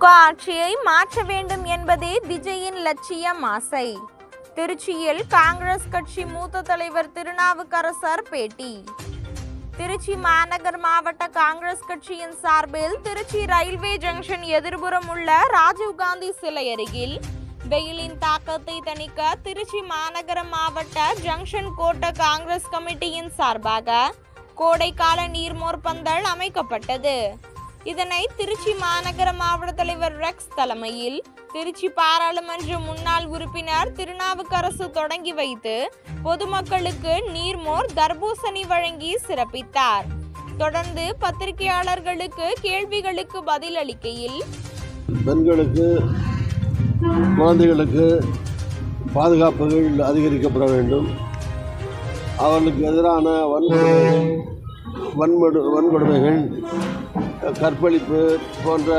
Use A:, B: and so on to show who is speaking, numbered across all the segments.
A: திமுக ஆட்சியை மாற்ற வேண்டும் என்பதே விஜயின் லட்சியம் ஆசை. திருச்சியில் காங்கிரஸ் கட்சி மூத்த தலைவர் திருநாவுக்கரசர் பேட்டி. திருச்சி மாநகர் மாவட்ட காங்கிரஸ் கட்சியின் சார்பில் திருச்சி ரயில்வே ஜங்ஷன் எதிர்புறம் உள்ள ராஜீவ்காந்தி சிலை அருகில் வெயிலின் தாக்கத்தை தணிக்க திருச்சி மாநகர மாவட்ட ஜங்ஷன் கோட்ட காங்கிரஸ் கமிட்டியின் சார்பாக கோடைக்கால நீர்மோர் பந்தல் அமைக்கப்பட்டது. இதனை திருச்சி மாநகர மாவட்ட தலைவர் ரெக்ஸ் தலைமையில் திருச்சி பாராளுமன்ற முன்னாள் உறுப்பினர் திருநாவுக்கரசு தொடங்கி வைத்து பொதுமக்களுக்கு நீர்மோர் தர்பூசணி வழங்கி சிறப்பித்தார். தொடர்ந்து பத்திரிகையாளர்களுக்கு கேள்விகளுக்கு பதிலளிக்கையில்,
B: பெண்களுக்கு குழந்தைகளுக்கு பாதுகாப்புகள் அதிகரிக்கப்பட வேண்டும், அவர்களுக்கு எதிரான வன்கொடுமைகள் கற்பழிப்பு போன்ற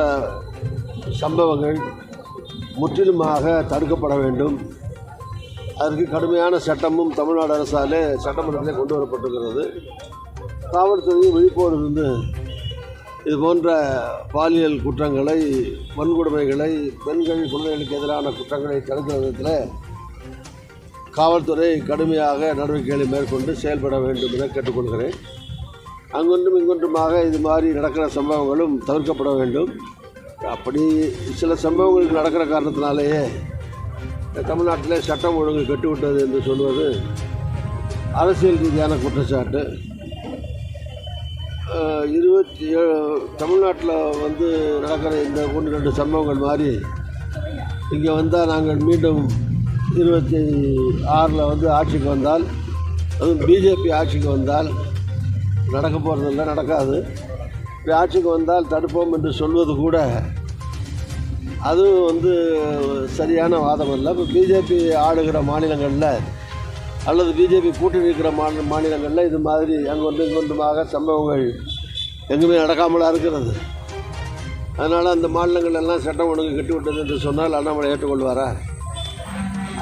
B: சம்பவங்கள் முற்றிலுமாக தடுக்கப்பட வேண்டும். அதற்கு கடுமையான சட்டமும் தமிழ்நாடு அரசாலே சட்டமன்றத்தில் கொண்டு வரப்பட்டிருக்கிறது. காவல்துறை விழிப்போடு இருந்து இது போன்ற பாலியல் குற்றங்களை, வன்கொடுமைகளை, பெண்கள் குழந்தைகளுக்கு எதிரான குற்றங்களை தடுக்கிற விதத்தில் காவல்துறை கடுமையாக நடவடிக்கைகளை மேற்கொண்டு செயல்பட வேண்டும் என கேட்டுக்கொள்கிறேன். அங்கொன்றும் இங்கொன்றுமாக இது மாதிரி நடக்கிற சம்பவங்களும் தவிர்க்கப்பட வேண்டும். அப்படி சில சம்பவங்கள் நடக்கிற காரணத்தினாலேயே தமிழ்நாட்டில் சட்டம் ஒழுங்கு கெட்டுவிட்டது என்று சொல்வது அரசியல் ரீதியான குற்றச்சாட்டு. 27 தமிழ்நாட்டில் நடக்கிற இந்த 1-2 சம்பவங்கள் மாதிரி இங்கே வந்தால் நாங்கள் மீண்டும் 26 ஆட்சிக்கு வந்தால், அதுவும் பிஜேபி ஆட்சிக்கு வந்தால் நடக்க போகிறதில்ல, நடக்காது. இப்படி ஆட்சிக்கு வந்தால் தடுப்போம் என்று சொல்வது கூட அதுவும் சரியான வாதம் இல்லை. இப்போ பிஜேபி ஆளுகிற மாநிலங்களில் அல்லது பிஜேபி கூட்டணி இருக்கிற மாநிலங்களில் இது மாதிரி இங்கொன்றுமாக சம்பவங்கள் எங்குமே நடக்காமலாக இருக்கிறது. அதனால் அந்த மாநிலங்கள் எல்லாம் சட்டம் ஒழுங்கு கெட்டுவிட்டது என்று சொன்னால் அண்ணாமலை ஏற்றுக்கொள்வாரா?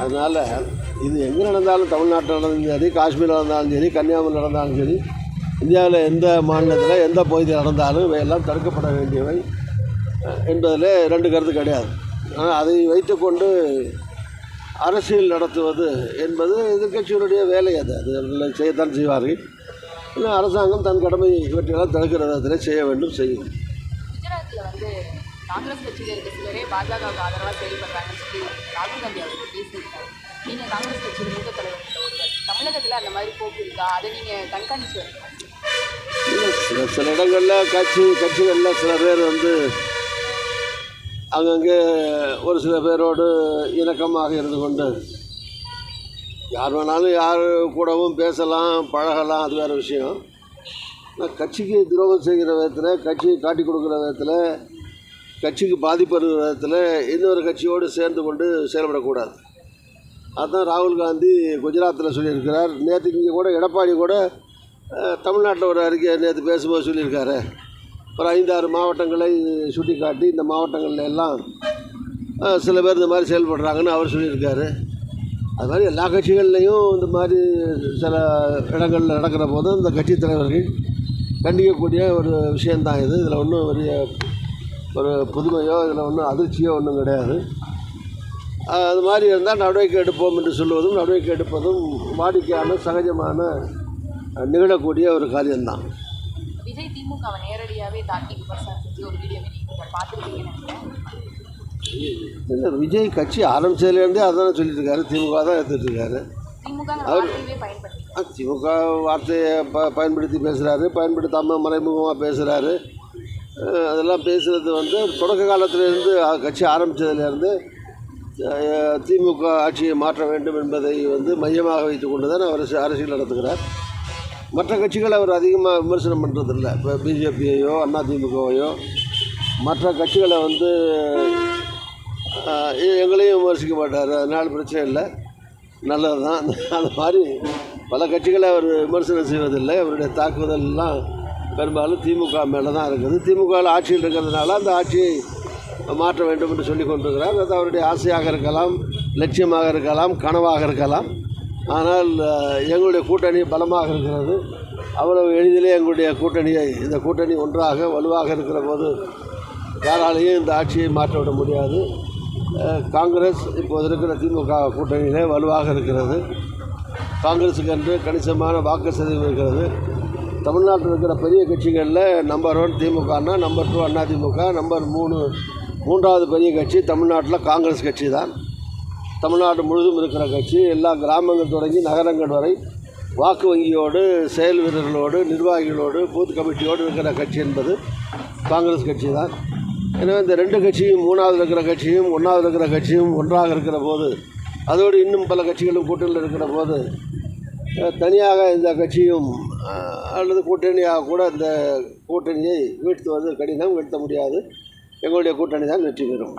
B: அதனால் இது எங்கே நடந்தாலும், தமிழ்நாட்டில் நடந்தாலும் சரி, காஷ்மீரில் நடந்தாலும் சரி, கன்னியாகுமரி நடந்தாலும் சரி, இந்தியாவில் எந்த மாநிலத்தில் எந்த பகுதியில் நடந்தாலும் இவையெல்லாம் தடுக்கப்பட வேண்டியவை என்பதில் 2 கருத்து கிடையாது. ஆனால் அதை வைத்துக்கொண்டு அரசியல் நடத்துவது என்பது எதிர்கட்சிகளுடைய வேலை. அது செய்யத்தான் செய்வார்கள். இன்னும் அரசாங்கம் தன் கடமை இவற்றையெல்லாம் தடுக்கிற விதத்தில் செய்ய வேண்டும், செய்யும்.
C: குஜராத்தில் காங்கிரஸ் கட்சியில் இருக்க சிலரே பாஜகவுக்கு ஆதரவாக செயல்படுறாங்கன்னு சொல்லி ராகுல் காந்தி அவர்கள் பேசியிருக்காரு. நீங்கள் காங்கிரஸ் கட்சியில் மூத்த தலைவர் ஒருவர், தமிழகத்தில் அந்த மாதிரி போக்கு இருக்கா? அதை நீங்கள் கண்காணித்து வரீங்க?
B: இல்லை, சில இடங்களில் கட்சிகளில் சில பேர் அங்கங்கே ஒரு சில பேரோடு இணக்கமாக இருந்து கொண்டு யார் வேணாலும் யார் கூடவும் பேசலாம், பழகலாம், அது வேறு விஷயம். ஆனால் கட்சிக்கு துரோகம் செய்கிற விதத்தில், கட்சியை காட்டி கொடுக்குற விதத்தில், கட்சிக்கு பாதிப்பு இருக்கிற விதத்தில் இன்னொரு கட்சியோடு சேர்ந்து கொண்டு செயல்படக்கூடாது. அதுதான் ராகுல் காந்தி குஜராத்தில் சொல்லியிருக்கிறார். நேற்று இங்கே கூட எடப்பாடி கூட தமிழ்நாட்டில் ஒரு அறிக்கை நேற்று பேசும்போது சொல்லியிருக்காரு. ஒரு 5-6 மாவட்டங்களை சுட்டி காட்டி இந்த மாவட்டங்களில் எல்லாம் சில பேர் இந்த மாதிரி செயல்படுறாங்கன்னு அவர் சொல்லியிருக்காரு. அது மாதிரி எல்லா கட்சிகள்லேயும் இந்த மாதிரி சில இடங்களில் நடக்கிற போது இந்த கட்சி தலைவர்கள் கண்டிக்கக்கூடிய ஒரு விஷயந்தான் இது. இதில் ஒன்றும் ஒரு புதுமையோ, இதில் ஒன்றும் அதிர்ச்சியோ ஒன்றும் கிடையாது. அது மாதிரி இருந்தால் நடவடிக்கை எடுப்போம் என்று சொல்வதும் நடவடிக்கை எடுப்பதும் வாடிக்கையான சகஜமான நிகழக்கூடிய ஒரு காரியம்தான்.
C: விஜய் திமுகவை நேரடியாகவே தாக்கி விமர்சனம் செஞ்சு ஒரு வீடியோவை நீங்கள் பார்த்துருக்கீங்கன்னு
B: இல்லை, விஜய் கட்சி ஆரம்பிச்சதுலேருந்தே அதான் சொல்லிட்டு இருக்காரு, திமுக தான் எடுத்துகிட்ருக்காரு. திமுக வார்த்தையை பயன்படுத்தி பேசுகிறாரு, பயன்படுத்தாமல் மறைமுகமாக பேசுகிறாரு. அதெல்லாம் பேசுகிறது தொடக்க காலத்திலேருந்து கட்சி ஆரம்பித்ததுலேருந்து திமுக ஆட்சியை மாற்ற வேண்டும் என்பதை மையமாக வைத்து கொண்டு தான் அவர் அரசியல் நடத்துகிறார். மற்ற கட்சிகளை அவர் அதிகமாக விமர்சனம் பண்ணுறதில்ல. இப்போ பிஜேபியையோ அதிமுகவையோ மற்ற கட்சிகளை எங்களையும் விமர்சிக்க மாட்டார். அதனால் பிரச்சனை இல்லை, நல்லது தான். அது மாதிரி பல கட்சிகளை அவர் விமர்சனம் செய்வதில்லை. அவருடைய தாக்குதல்லாம் பெரும்பாலும் திமுக மேலே தான் இருக்குது. திமுகவில் ஆட்சியில் இருக்கிறதுனால அந்த ஆட்சியை மாற்ற வேண்டும் என்று சொல்லி கொண்டிருக்கிறார். அது அவருடைய ஆசையாக இருக்கலாம், லட்சியமாக இருக்கலாம், கனவாக இருக்கலாம். ஆனால் எங்களுடைய கூட்டணி பலமாக இருக்கிறது. அவ்வளவு எளிதிலே எங்களுடைய இந்த கூட்டணி ஒன்றாக வலுவாக இருக்கிற போது யாராலையும் இந்த ஆட்சியை மாற்றிவிட முடியாது. காங்கிரஸ் இப்போது இருக்கிற திமுக கூட்டணியிலே வலுவாக இருக்கிறது. காங்கிரஸுக்கு என்று கணிசமான வாக்கு சதவீதம் இருக்கிறது. தமிழ்நாட்டில் இருக்கிற பெரிய கட்சிகளில் நம்பர் 1 திமுகனா, நம்பர் 2 அதிமுக, நம்பர் 3 மூன்றாவது பெரிய கட்சி தமிழ்நாட்டில் காங்கிரஸ் கட்சி தான். தமிழ்நாடு முழுதும் இருக்கிற கட்சி. எல்லா கிராமங்கள் தொடங்கி நகரங்கள் வரை வாக்கு வங்கியோடு, செயல் வீரர்களோடு, நிர்வாகிகளோடு, பூத் கமிட்டியோடு இருக்கிற கட்சி என்பது காங்கிரஸ் கட்சி தான். எனவே இந்த 2 கட்சியும், 3வது இருக்கிற கட்சியும் 1வது இருக்கிற கட்சியும் ஒன்றாக இருக்கிற போது, அதோடு இன்னும் பல கட்சிகளும் கூட்டணியில் இருக்கிற போது, தனியாக இந்த கட்சியும் அல்லது கூட்டணியாக கூட இந்த கூட்டணியை வீழ்த்துவது கடினம், வீழ்த்த முடியாது. எங்களுடைய கூட்டணி தான் வெற்றி பெறும்.